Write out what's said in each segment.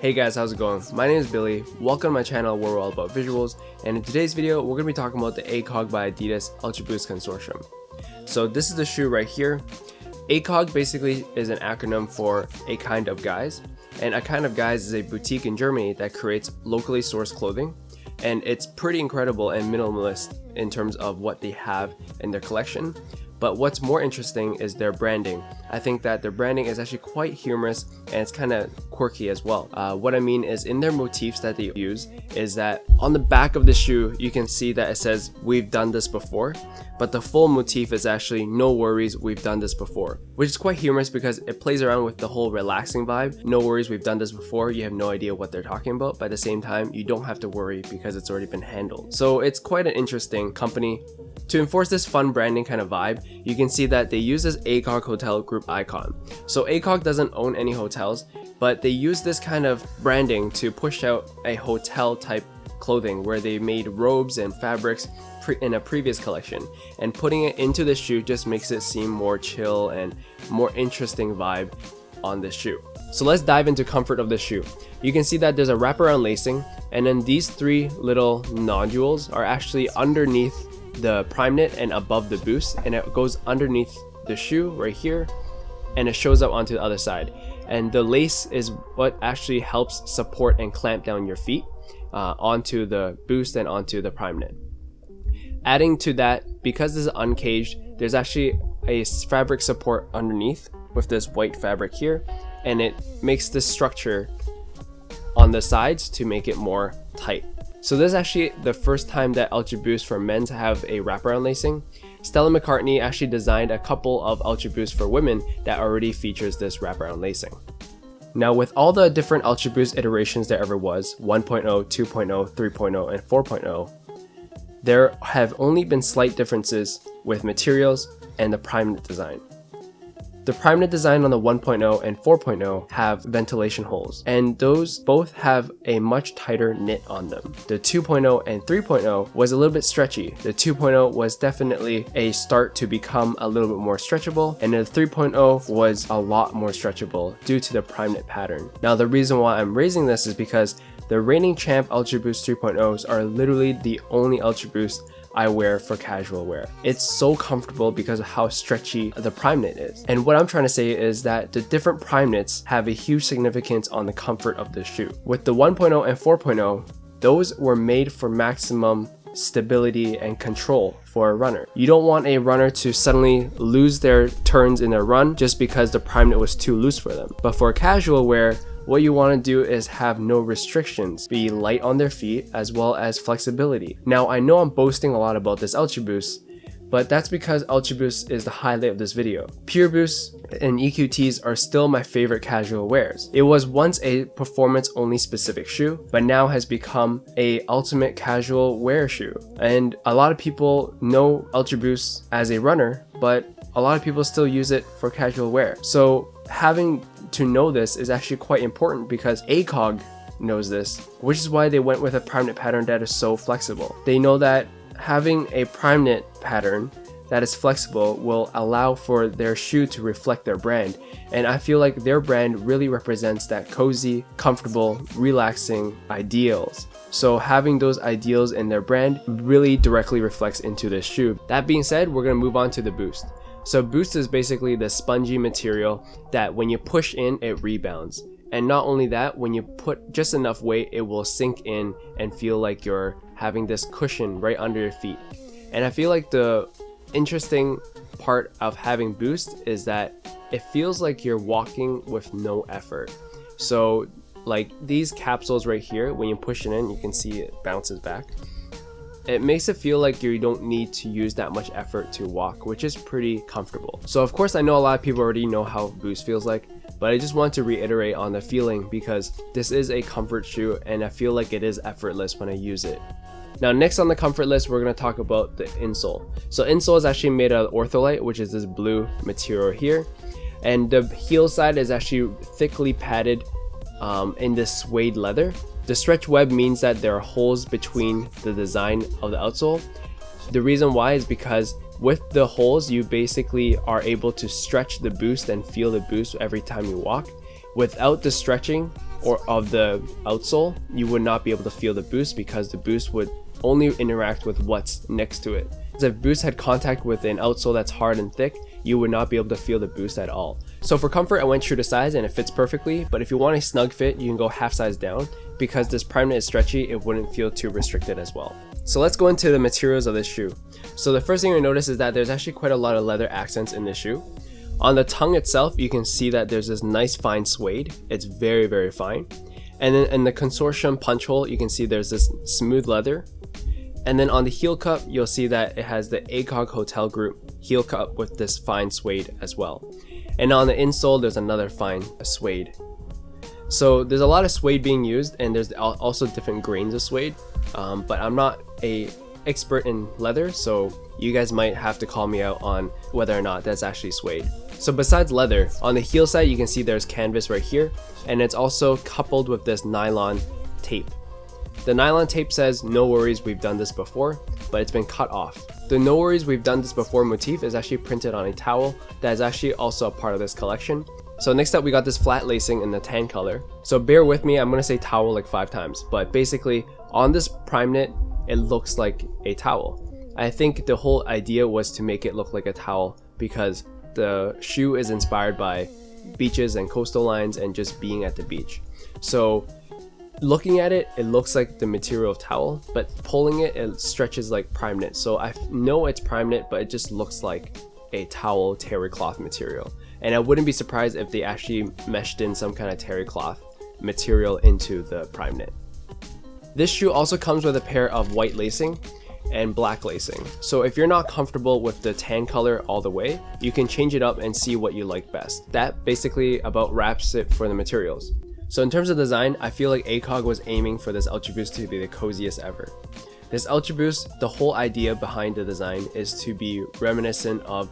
Hey guys, how's it going? My name is Billy. Welcome to my channel where we're all about visuals, and in today's video we're going to be talking about the Akog by Adidas UltraBOOST consortium. So this is the shoe right here. Akog basically is an acronym for A Kind of Guys, and A Kind of Guys is a boutique in Germany that creates locally sourced clothing, and it's pretty incredible and minimalist in terms of what they have in their collection. But what's more interesting is their branding. I think that their branding is actually quite humorous and it's kind of quirky as well. What I mean is in their motifs that they use is that on the back of the shoe, you can see that it says, "We've done this before," but the full motif is actually, "No worries, we've done this before," which is quite humorous because it plays around with the whole relaxing vibe. No worries, we've done this before. You have no idea what they're talking about, but at the same time, you don't have to worry because it's already been handled. So it's quite an interesting company. To enforce this fun branding kind of vibe, you can see that they use this Akog hotel group icon. So Akog doesn't own any hotels, but they use this kind of branding to push out a hotel type clothing where they made robes and fabrics in a previous collection, and putting it into the shoe just makes it seem more chill and more interesting vibe on the shoe. So let's dive into comfort of the shoe. You can see that there's a wraparound lacing, and then these three little nodules are actually underneath the Primeknit and above the boost, and it goes underneath the shoe right here and it shows up onto the other side, and the lace is what actually helps support and clamp down your feet onto the boost and onto the Primeknit. Adding to that, because this is uncaged, there's actually a fabric support underneath with this white fabric here, and it makes this structure on the sides to make it more tight. So this is actually the first time that UltraBOOST for men's have a wraparound lacing. Stella McCartney actually designed a couple of UltraBOOST for women that already features this wraparound lacing. Now with all the different UltraBOOST iterations there ever was, 1.0, 2.0, 3.0, and 4.0, there have only been slight differences with materials and the Primeknit design. The Primeknit design on the 1.0 and 4.0 have ventilation holes, and those both have a much tighter knit on them. The 2.0 and 3.0 was a little bit stretchy. The 2.0 was definitely a start to become a little bit more stretchable, and the 3.0 was a lot more stretchable due to the Primeknit pattern. Now the reason why I'm raising this is because the reigning champ UltraBOOST 3.0s are literally the only UltraBOOST I wear for casual wear. It's so comfortable because of how stretchy the Primeknit is. And what I'm trying to say is that the different Primeknits have a huge significance on the comfort of the shoe. With the 1.0 and 4.0, those were made for maximum stability and control for a runner. You don't want a runner to suddenly lose their turns in their run just because the Primeknit was too loose for them. But for casual wear, what you want to do is have no restrictions, be light on their feet as well as flexibility. Now I know I'm boasting a lot about this UltraBOOST, but that's because UltraBOOST is the highlight of this video. Pure Boost and EQTs are still my favorite casual wears. It was once a performance only specific shoe, but now has become a ultimate casual wear shoe. And a lot of people know UltraBOOST as a runner, but a lot of people still use it for casual wear. So having to know this is actually quite important because Akog knows this, which is why they went with a Primeknit pattern that is so flexible. They know that having a Primeknit pattern that is flexible will allow for their shoe to reflect their brand, and I feel like their brand really represents that cozy, comfortable, relaxing ideals. So having those ideals in their brand really directly reflects into this shoe. That being said, we're going to move on to the Boost. So Boost is basically the spongy material that when you push in, it rebounds. And not only that, when you put just enough weight, it will sink in and feel like you're having this cushion right under your feet. And I feel like the interesting part of having Boost is that it feels like you're walking with no effort. So like these capsules right here, when you push it in, you can see it bounces back. It makes it feel like you don't need to use that much effort to walk, which is pretty comfortable. So of course I know a lot of people already know how Boost feels like, but I just want to reiterate on the feeling because this is a comfort shoe and I feel like it is effortless when I use it. Now next on the comfort list, we're going to talk about the insole. So insole is actually made out of ortholite, which is this blue material here, and the heel side is actually thickly padded in this suede leather. The stretch web means that there are holes between the design of the outsole. The reason why is because with the holes, you basically are able to stretch the boost and feel the boost every time you walk. Without the stretching, or of the outsole, you would not be able to feel the boost because the boost would only interact with what's next to it. If boost had contact with an outsole that's hard and thick, you would not be able to feel the boost at all. So for comfort, I went true to size and it fits perfectly, but if you want a snug fit, you can go half size down. Because this Primeknit is stretchy, it wouldn't feel too restricted as well. So let's go into the materials of this shoe. So the first thing you'll notice is that there's actually quite a lot of leather accents in this shoe. On the tongue itself, you can see that there's this nice fine suede. It's very, very fine. And then in the consortium punch hole, you can see there's this smooth leather. And then on the heel cup, you'll see that it has the Akog Hotel Group heel cup with this fine suede as well. And on the insole, there's another fine suede. So there's a lot of suede being used, and there's also different grains of suede. But I'm not an expert in leather, so you guys might have to call me out on whether or not that's actually suede. So besides leather, on the heel side, you can see there's canvas right here, and it's also coupled with this nylon tape. The nylon tape says, "No worries, we've done this before," but it's been cut off. The "No worries, we've done this before" motif is actually printed on a towel that is actually also a part of this collection. So next up, we got this flat lacing in the tan color. So bear with me, I'm gonna say towel like 5 times, but basically on this Primeknit, it looks like a towel. I think the whole idea was to make it look like a towel because the shoe is inspired by beaches and coastal lines and just being at the beach. So looking at it, it looks like the material of towel, but pulling it, it stretches like Primeknit. So I know it's Primeknit, but it just looks like a towel terry cloth material. And I wouldn't be surprised if they actually meshed in some kind of terry cloth material into the Primeknit. This shoe also comes with a pair of white lacing and black lacing. So if you're not comfortable with the tan color all the way, you can change it up and see what you like best. That basically about wraps it for the materials. So in terms of design, I feel like Akog was aiming for this UltraBOOST to be the coziest ever. This UltraBOOST, the whole idea behind the design is to be reminiscent of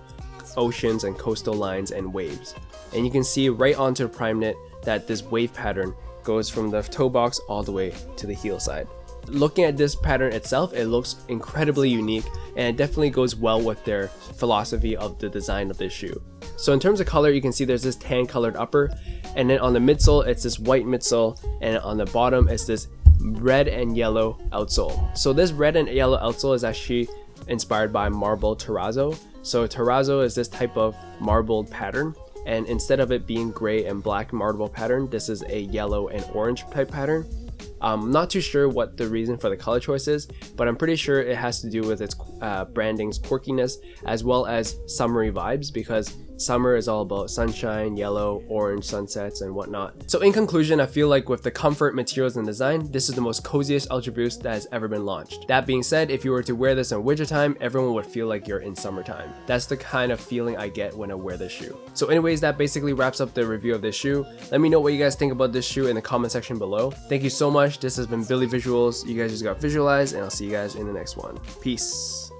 oceans and coastal lines and waves. And you can see right onto the Primeknit that this wave pattern goes from the toe box all the way to the heel side. Looking at this pattern itself, it looks incredibly unique, and it definitely goes well with their philosophy of the design of this shoe. So in terms of color, you can see there's this tan colored upper, and then on the midsole it's this white midsole, and on the bottom it's this red and yellow outsole. So this red and yellow outsole is actually inspired by marble terrazzo. So terrazzo is this type of marbled pattern, and instead of it being gray and black marble pattern, this is a yellow and orange type pattern. I'm not too sure what the reason for the color choice is, but I'm pretty sure it has to do with its branding's quirkiness as well as summery vibes, because summer is all about sunshine, yellow, orange sunsets and whatnot. So in conclusion, I feel like with the comfort, materials, and design, this is the most coziest UltraBOOST that has ever been launched. That being said, if you were to wear this in wintertime, everyone would feel like you're in summertime. That's the kind of feeling I get when I wear this shoe. So anyways, that basically wraps up the review of this shoe. Let me know what you guys think about this shoe in the comment section below. Thank you so much. This has been Billyvisuals. You guys just got visualized, and I'll see you guys in the next one. Peace.